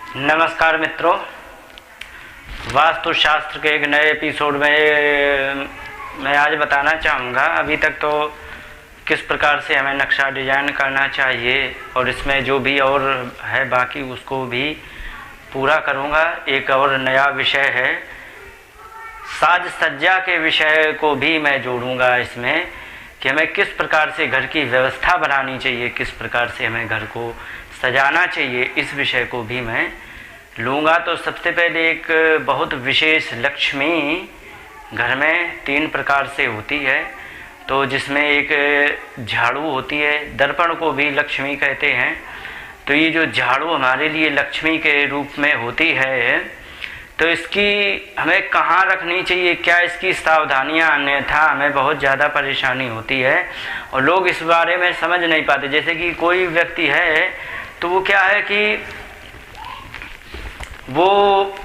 नमस्कार मित्रों, वास्तुशास्त्र के एक नए एपिसोड में मैं आज बताना चाहूँगा अभी तक तो किस प्रकार से हमें नक्शा डिजाइन करना चाहिए और इसमें जो भी और है बाकी उसको भी पूरा करूँगा। एक और नया विषय है, साज सज्जा के विषय को भी मैं जोड़ूँगा इसमें कि हमें किस प्रकार से घर की व्यवस्था बनानी चाहिए, किस प्रकार से हमें घर को सजाना चाहिए, इस विषय को भी मैं लूँगा। तो सबसे पहले एक बहुत विशेष लक्ष्मी घर में 3 प्रकार से होती है, तो जिसमें एक झाड़ू होती है, दर्पण को भी लक्ष्मी कहते हैं। तो ये जो झाड़ू हमारे लिए लक्ष्मी के रूप में होती है, तो इसकी हमें कहाँ रखनी चाहिए, क्या इसकी सावधानियाँ, अन्यथा हमें बहुत ज़्यादा परेशानी होती है और लोग इस बारे में समझ नहीं पाते। जैसे कि कोई व्यक्ति है तो वो क्या है कि वो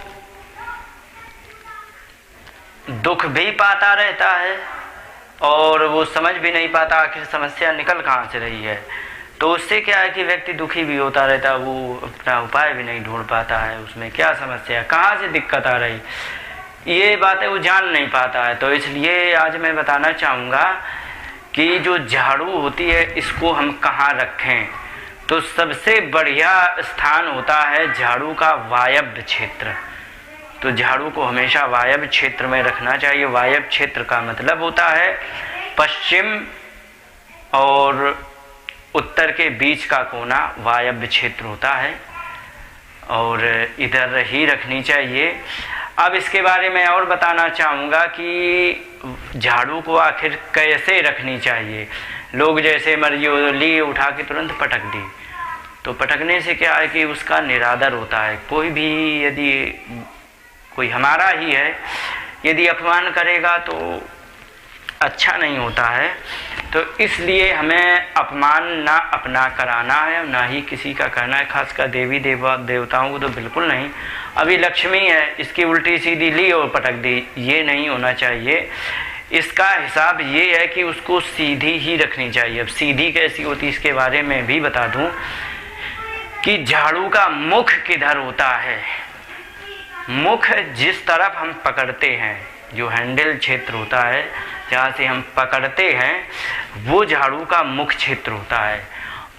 दुख भी पाता रहता है और वो समझ भी नहीं पाता आखिर समस्या निकल कहाँ से रही है। तो उससे क्या है कि व्यक्ति दुखी भी होता रहता है, वो अपना उपाय भी नहीं ढूंढ पाता है, उसमें क्या समस्या है, कहाँ से दिक्कत आ रही, ये बातें वो जान नहीं पाता है। तो इसलिए आज मैं बताना चाहूँगा कि जो झाड़ू होती है इसको हम कहाँ रखें। तो सबसे बढ़िया स्थान होता है झाड़ू का वायव्य क्षेत्र। तो झाड़ू को हमेशा वायव्य क्षेत्र में रखना चाहिए। वायव्य क्षेत्र का मतलब होता है पश्चिम और उत्तर के बीच का कोना वायव्य क्षेत्र होता है और इधर ही रखनी चाहिए। अब इसके बारे में और बताना चाहूँगा कि झाड़ू को आखिर कैसे रखनी चाहिए। लोग जैसे मर्जी ली उठा के तुरंत पटक दी, तो पटकने से क्या है कि उसका निरादर होता है। कोई भी यदि कोई हमारा ही है यदि अपमान करेगा तो अच्छा नहीं होता है। तो इसलिए हमें अपमान ना अपना कराना है, ना ही किसी का करना है, खासकर देवी देवताओं को तो बिल्कुल नहीं। अभी लक्ष्मी है, इसकी उल्टी सीधी ली और पटक दी, ये नहीं होना चाहिए। इसका हिसाब ये है कि उसको सीधी ही रखनी चाहिए। अब सीधी कैसी होती है इसके बारे में भी बता दूं कि झाड़ू का मुख किधर होता है। मुख जिस तरफ हम पकड़ते हैं, जो हैंडल क्षेत्र होता है जहाँ से हम पकड़ते हैं, वो झाड़ू का मुख क्षेत्र होता है।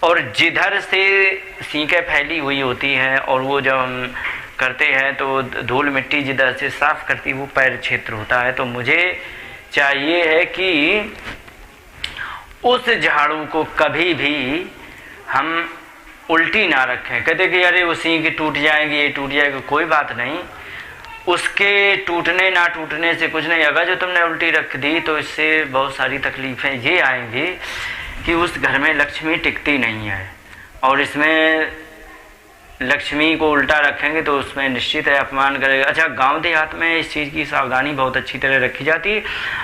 और जिधर से सींकें फैली हुई होती हैं और वो जब हम करते हैं तो धूल मिट्टी जिधर से साफ करती है वो पैर क्षेत्र होता है। तो मुझे चाहिए है कि उस झाड़ू को कभी भी हम उल्टी ना रखें। कहते कि अरे वो सींग टूट जाएंगी, ये टूट जाएगी, कोई बात नहीं, उसके टूटने ना टूटने से कुछ नहीं। अगर जो तुमने उल्टी रख दी तो इससे बहुत सारी तकलीफ़ें ये आएंगी कि उस घर में लक्ष्मी टिकती नहीं है। और इसमें लक्ष्मी को उल्टा रखेंगे तो उसमें निश्चित है अपमान करेगा। अच्छा, गांव देहात में इस चीज़ की सावधानी बहुत अच्छी तरह रखी जाती है,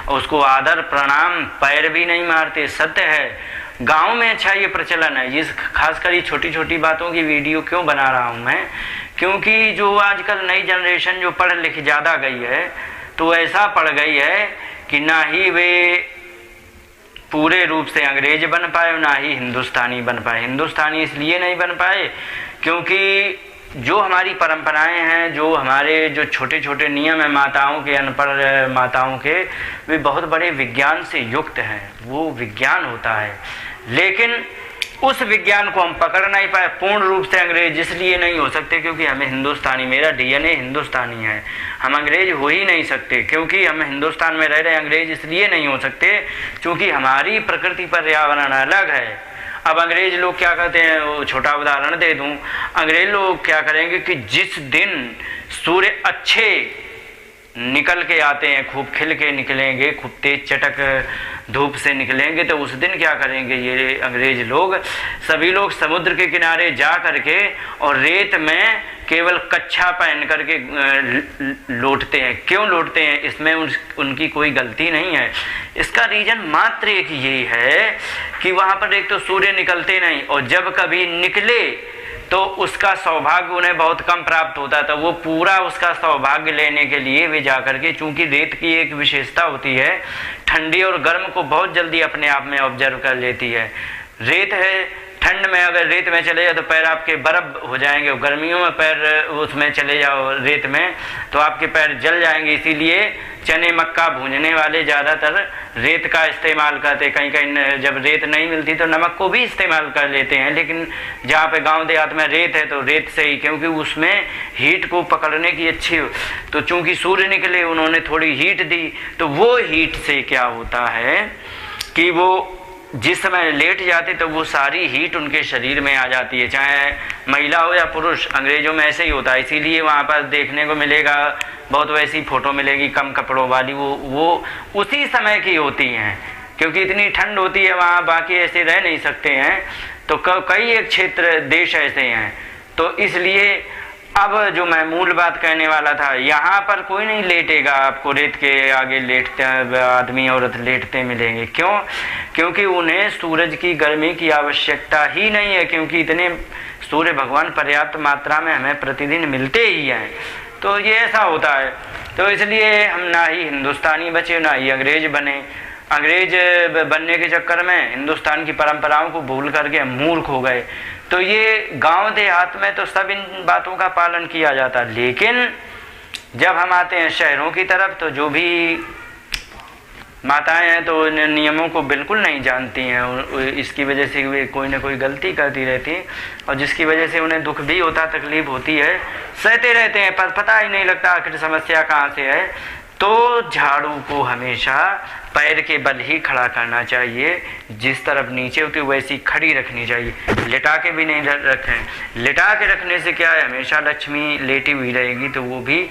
उसको आदर प्रणाम, पैर भी नहीं मारते। सत्य है, गांव में अच्छा ये प्रचलन है। ये खासकर ये छोटी छोटी बातों की वीडियो क्यों बना रहा हूँ मैं, क्योंकि जो आजकल नई जनरेशन जो पढ़ लिख ज़्यादा गई है, तो ऐसा पढ़ गई है कि ना ही वे पूरे रूप से अंग्रेज बन पाए, ना ही हिंदुस्तानी बन पाए। हिंदुस्तानी इसलिए नहीं बन पाए क्योंकि जो हमारी परंपराएं हैं, जो हमारे जो छोटे छोटे नियम हैं माताओं के, अनपढ़ माताओं के, वे बहुत बड़े विज्ञान से युक्त हैं। वो विज्ञान होता है, लेकिन उस विज्ञान को हम पकड़ नहीं पाए। पूर्ण रूप से अंग्रेज इसलिए नहीं हो सकते क्योंकि हमें हिंदुस्तानी, मेरा डीएनए हिंदुस्तानी है। हम अंग्रेज हो ही नहीं सकते क्योंकि हम हिंदुस्तान में रह रहे। अंग्रेज इसलिए नहीं हो सकते क्योंकि हमारी प्रकृति पर्यावरण अलग है। अब अंग्रेज लोग क्या करते हैं, वो छोटा उदाहरण दे दूं, अंग्रेज लोग क्या करेंगे कि जिस दिन सूर्य अच्छे निकल के आते हैं, खूब खिल के निकलेंगे, खूब तेज चटक धूप से निकलेंगे, तो उस दिन क्या करेंगे ये अंग्रेज लोग, सभी लोग समुद्र के किनारे जा करके और रेत में केवल कच्छा पहन करके लौटते हैं। क्यों लौटते हैं, इसमें उनकी कोई गलती नहीं है। इसका रीजन मात्र एक ये है कि वहाँ पर एक तो सूर्य निकलते नहीं, और जब कभी निकले तो उसका सौभाग्य उन्हें बहुत कम प्राप्त होता था। वो पूरा उसका सौभाग्य लेने के लिए वे जाकर के, चूंकि रेत की एक विशेषता होती है, ठंडी और गर्म को बहुत जल्दी अपने आप में ऑब्जर्व कर लेती है। रेत है ठंड में अगर रेत में चले जाओ तो पैर आपके बर्फ हो जाएंगे, और गर्मियों में पैर उसमें चले जाओ रेत में तो आपके पैर जल जाएंगे। इसीलिए चने मक्का भूनने वाले ज़्यादातर रेत का इस्तेमाल करते। कहीं कहीं जब रेत नहीं मिलती तो नमक को भी इस्तेमाल कर लेते हैं, लेकिन जहाँ पे गांव देहात में रेत है तो रेत से ही, क्योंकि उसमें हीट को पकड़ने की अच्छी, तो चूंकि सूर्य निकले उन्होंने थोड़ी हीट दी, तो वो हीट से क्या होता है कि वो जिस समय लेट जाते तो वो सारी हीट उनके शरीर में आ जाती है, चाहे महिला हो या पुरुष। अंग्रेजों में ऐसे ही होता है, इसीलिए वहाँ पर देखने को मिलेगा बहुत वैसी फ़ोटो मिलेगी कम कपड़ों वाली, वो उसी समय की होती हैं, क्योंकि इतनी ठंड होती है वहाँ, बाकी ऐसे रह नहीं सकते हैं। तो कई एक क्षेत्र देश ऐसे हैं, तो इसलिए अब जो मैं मूल बात कहने वाला था, यहाँ पर कोई नहीं लेटेगा आपको रेत के आगे लेटते आदमी औरत लेटते मिलेंगे। क्यों? क्योंकि उन्हें सूरज की गर्मी की आवश्यकता ही नहीं है, क्योंकि इतने सूर्य भगवान पर्याप्त मात्रा में हमें प्रतिदिन मिलते ही हैं। तो ये ऐसा होता है, तो इसलिए हम ना ही हिंदुस्तानी बचे ना ही अंग्रेज बने। अंग्रेज बनने के चक्कर में हिंदुस्तान की परंपराओं को भूल करके हम मूर्ख हो गए। तो ये गांव देहात में तो सब इन बातों का पालन किया जाता, लेकिन जब हम आते हैं शहरों की तरफ तो जो भी माताएं हैं तो इन नियमों को बिल्कुल नहीं जानती हैं। इसकी वजह से वे कोई ना कोई गलती करती रहती हैं, और जिसकी वजह से उन्हें दुख भी होता, तकलीफ होती है, सहते रहते हैं, पर पता ही नहीं लगता आखिर समस्या कहाँ से है। तो झाड़ू को हमेशा पैर के बल ही खड़ा करना चाहिए, जिस तरफ नीचे होती है वैसी खड़ी रखनी चाहिए, लेटा के भी नहीं रखें। लेटा के रखने से क्या है, हमेशा लक्ष्मी लेटी हुई रहेगी, तो वो भी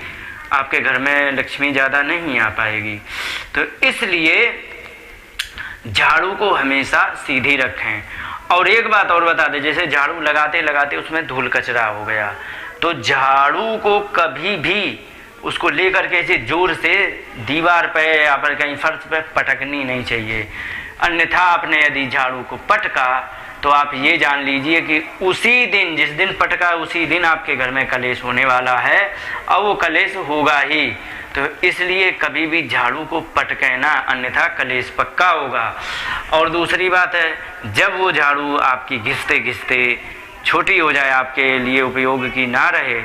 आपके घर में लक्ष्मी ज़्यादा नहीं आ पाएगी। तो इसलिए झाड़ू को हमेशा सीधी रखें। और एक बात और बता दें, जैसे झाड़ू लगाते लगाते उसमें धूल कचरा हो गया, तो झाड़ू को कभी भी उसको लेकर के ऐसे जोर से दीवार पे या पर कहीं फर्श पे पटकनी नहीं चाहिए। अन्यथा आपने यदि झाड़ू को पटका तो आप ये जान लीजिए कि उसी दिन, जिस दिन पटका उसी दिन आपके घर में कलेश होने वाला है, और वो कलेश होगा ही। तो इसलिए कभी भी झाड़ू को पटके ना, अन्यथा कलेश पक्का होगा। और दूसरी बात है, जब वो झाड़ू आपकी घिसते घिसते छोटी हो जाए, आपके लिए उपयोग की ना रहे,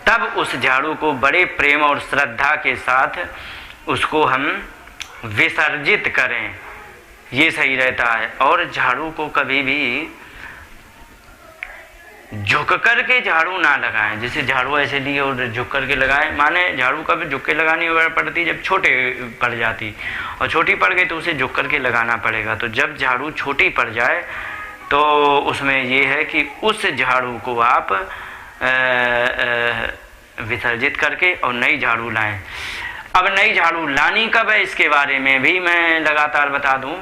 तब उस झाड़ू को बड़े प्रेम और श्रद्धा के साथ उसको हम विसर्जित करें, ये सही रहता है। और झाड़ू को कभी भी झुक कर के झाड़ू ना लगाएं। जैसे झाड़ू ऐसे लिए और झुक कर के लगाएं, माने झाड़ू कभी झुक के लगानी पड़ती जब छोटे पड़ जाती, और छोटी पड़ गई तो उसे झुक कर के लगाना पड़ेगा। तो जब झाड़ू छोटी पड़ जाए तो उसमें ये है कि उस झाड़ू को आप विसर्जित करके और नई झाड़ू लाएं। अब नई झाड़ू लानी कब है, इसके बारे में भी मैं लगातार बता दूं।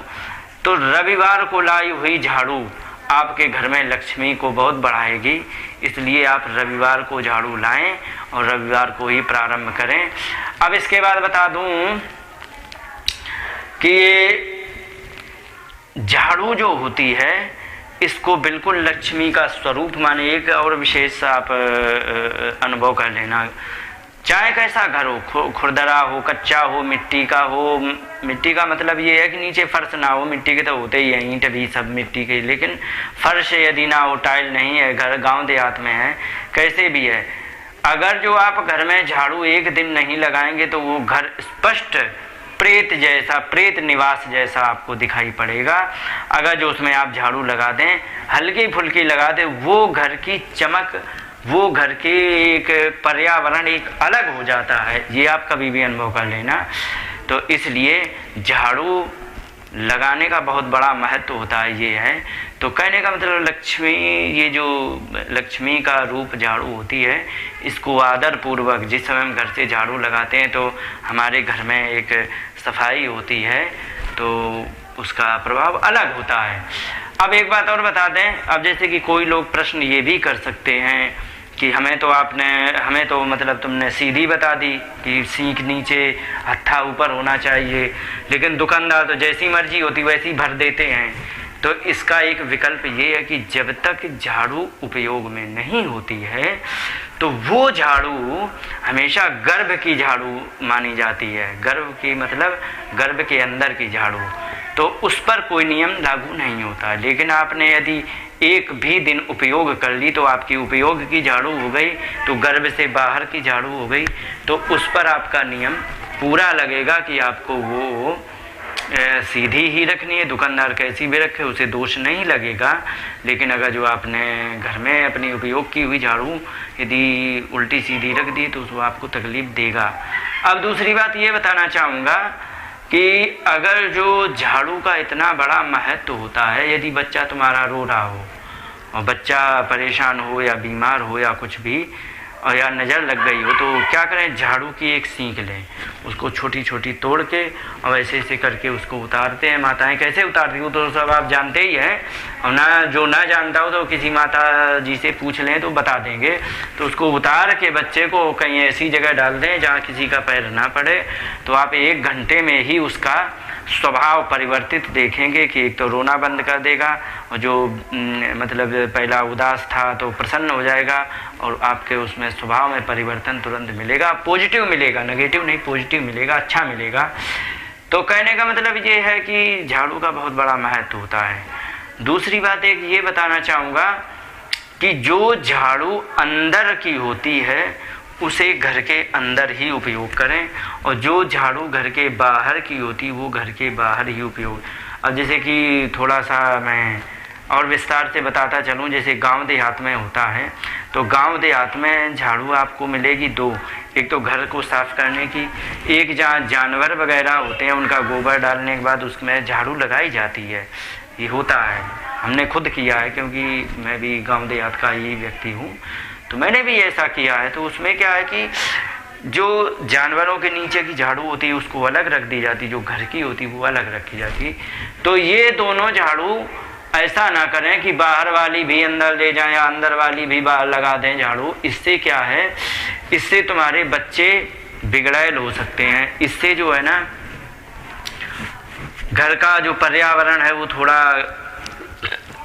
तो रविवार को लाई हुई झाड़ू आपके घर में लक्ष्मी को बहुत बढ़ाएगी, इसलिए आप रविवार को झाड़ू लाएं और रविवार को ही प्रारंभ करें। अब इसके बाद बता दूं कि ये झाड़ू जो होती है इसको बिल्कुल लक्ष्मी का स्वरूप माने। एक और विशेष आप अनुभव कर लेना, चाहे कैसा घर हो, खुरदरा हो, कच्चा हो, मिट्टी का हो। मिट्टी का मतलब ये है कि नीचे फर्श ना हो, मिट्टी के तो होते ही हैं, ईंट भी सब मिट्टी के, लेकिन फर्श यदि ना हो, टाइल नहीं है, घर गांव देहात में है, कैसे भी है, अगर जो आप घर में झाड़ू एक दिन नहीं लगाएंगे तो वो घर स्पष्ट प्रेत जैसा, प्रेत निवास जैसा आपको दिखाई पड़ेगा। अगर जो उसमें आप झाड़ू लगा दें, हल्की फुल्की लगा दें, वो घर की चमक, वो घर के एक पर्यावरण एक अलग हो जाता है। ये आप कभी भी अनुभव कर लेना। तो इसलिए झाड़ू लगाने का बहुत बड़ा महत्व होता है, ये है। तो कहने का मतलब लक्ष्मी, ये जो लक्ष्मी का रूप झाड़ू होती है, इसको आदर पूर्वक जिस समय हम घर से झाड़ू लगाते हैं तो हमारे घर में एक सफाई होती है, तो उसका प्रभाव अलग होता है। अब एक बात और बता दें, अब जैसे कि कोई लोग प्रश्न ये भी कर सकते हैं कि हमें तो मतलब तुमने सीधी बता दी कि सींक नीचे हत्था ऊपर होना चाहिए, लेकिन दुकानदार तो जैसी मर्जी होती वैसी भर देते हैं। तो इसका एक विकल्प ये है कि जब तक झाड़ू उपयोग में नहीं होती है तो वो झाड़ू हमेशा गर्भ की झाड़ू मानी जाती है। गर्भ की मतलब गर्भ के अंदर की झाड़ू, तो उस पर कोई नियम लागू नहीं होता। लेकिन आपने यदि एक भी दिन उपयोग कर ली तो आपकी उपयोग की झाड़ू हो गई, तो गर्भ से बाहर की झाड़ू हो गई, तो उस पर आपका नियम पूरा लगेगा कि आपको वो सीधी ही रखनी है। दुकानदार कैसी भी रखे उसे दोष नहीं लगेगा। लेकिन अगर जो आपने घर में अपनी उपयोग की हुई झाड़ू यदि उल्टी सीधी रख दी तो वो आपको तकलीफ देगा। अब दूसरी बात ये बताना चाहूँगा कि अगर जो झाड़ू का इतना बड़ा महत्व होता है, यदि बच्चा तुम्हारा रो रहा हो और बच्चा परेशान हो या बीमार हो या कुछ भी, और या नज़र लग गई हो, तो क्या करें, झाड़ू की एक सींक लें, उसको छोटी छोटी तोड़ के और ऐसे ऐसे करके उसको उतारते हैं। माताएं कैसे उतारती हो तो सब आप जानते ही हैं, और जो ना जानता हो तो किसी माता जी से पूछ लें तो बता देंगे। तो उसको उतार के बच्चे को कहीं ऐसी जगह डाल दें जहाँ किसी का पैर ना पड़े, तो आप 1 घंटे में ही उसका स्वभाव परिवर्तित देखेंगे कि एक तो रोना बंद कर देगा, और जो मतलब पहला उदास था तो प्रसन्न हो जाएगा, और आपके उसमें स्वभाव में परिवर्तन तुरंत मिलेगा, पॉजिटिव मिलेगा, नेगेटिव नहीं पॉजिटिव मिलेगा, अच्छा मिलेगा। तो कहने का मतलब ये है कि झाड़ू का बहुत बड़ा महत्व होता है। दूसरी बात एक ये बताना चाहूँगा कि जो झाड़ू अंदर की होती है उसे घर के अंदर ही उपयोग करें, और जो झाड़ू घर के बाहर की होती वो घर के बाहर ही उपयोग। अब जैसे कि थोड़ा सा मैं और विस्तार से बताता चलूँ, जैसे गांव देहात में होता है, तो गांव देहात में झाड़ू आपको मिलेगी 2, एक तो घर को साफ़ करने की, एक जहाँ जानवर वगैरह होते हैं उनका गोबर डालने के बाद उसमें झाड़ू लगाई जाती है। ये होता है, हमने खुद किया है, क्योंकि मैं भी गांव देहात का ही व्यक्ति हूँ, तो मैंने भी ऐसा किया है। तो उसमें क्या है कि जो जानवरों के नीचे की झाड़ू होती है उसको अलग रख दी जाती, जो घर की होती वो अलग रखी जाती। तो ये दोनों झाड़ू ऐसा ना करें कि बाहर वाली भी अंदर ले जाएं या अंदर वाली भी बाहर लगा दें झाड़ू। इससे क्या है, इससे तुम्हारे बच्चे बिगड़ैल हो सकते हैं। इससे जो है ना घर का जो पर्यावरण है वो थोड़ा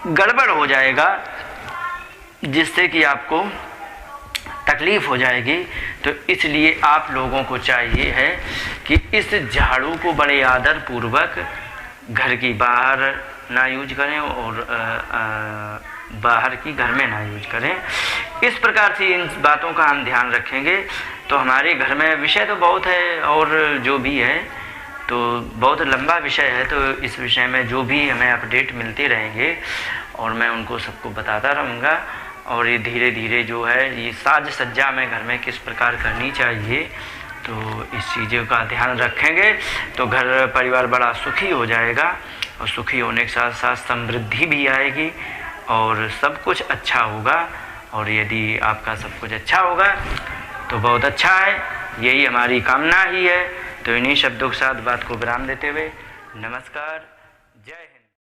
गड़बड़ हो जाएगा, जिससे कि आपको तकलीफ हो जाएगी। तो इसलिए आप लोगों को चाहिए है कि इस झाड़ू को बड़े आदर पूर्वक घर की बाहर ना यूज करें और बाहर की घर में ना यूज करें। इस प्रकार से इन बातों का हम ध्यान रखेंगे तो हमारे घर में, विषय तो बहुत है और जो भी है तो बहुत लंबा विषय है, तो इस विषय में जो भी हमें अपडेट मिलते रहेंगे और मैं उनको सबको बताता रहूँगा। और ये धीरे धीरे जो है ये साज सज्जा में घर में किस प्रकार करनी चाहिए, तो इस चीज़ों का ध्यान रखेंगे तो घर परिवार बड़ा सुखी हो जाएगा, और सुखी होने के साथ साथ समृद्धि भी आएगी और सब कुछ अच्छा होगा। और यदि आपका सब कुछ अच्छा होगा तो बहुत अच्छा है, यही हमारी कामना ही है। तो इन्हीं शब्दों के साथ बात को विराम देते हुए नमस्कार, जय हिंद।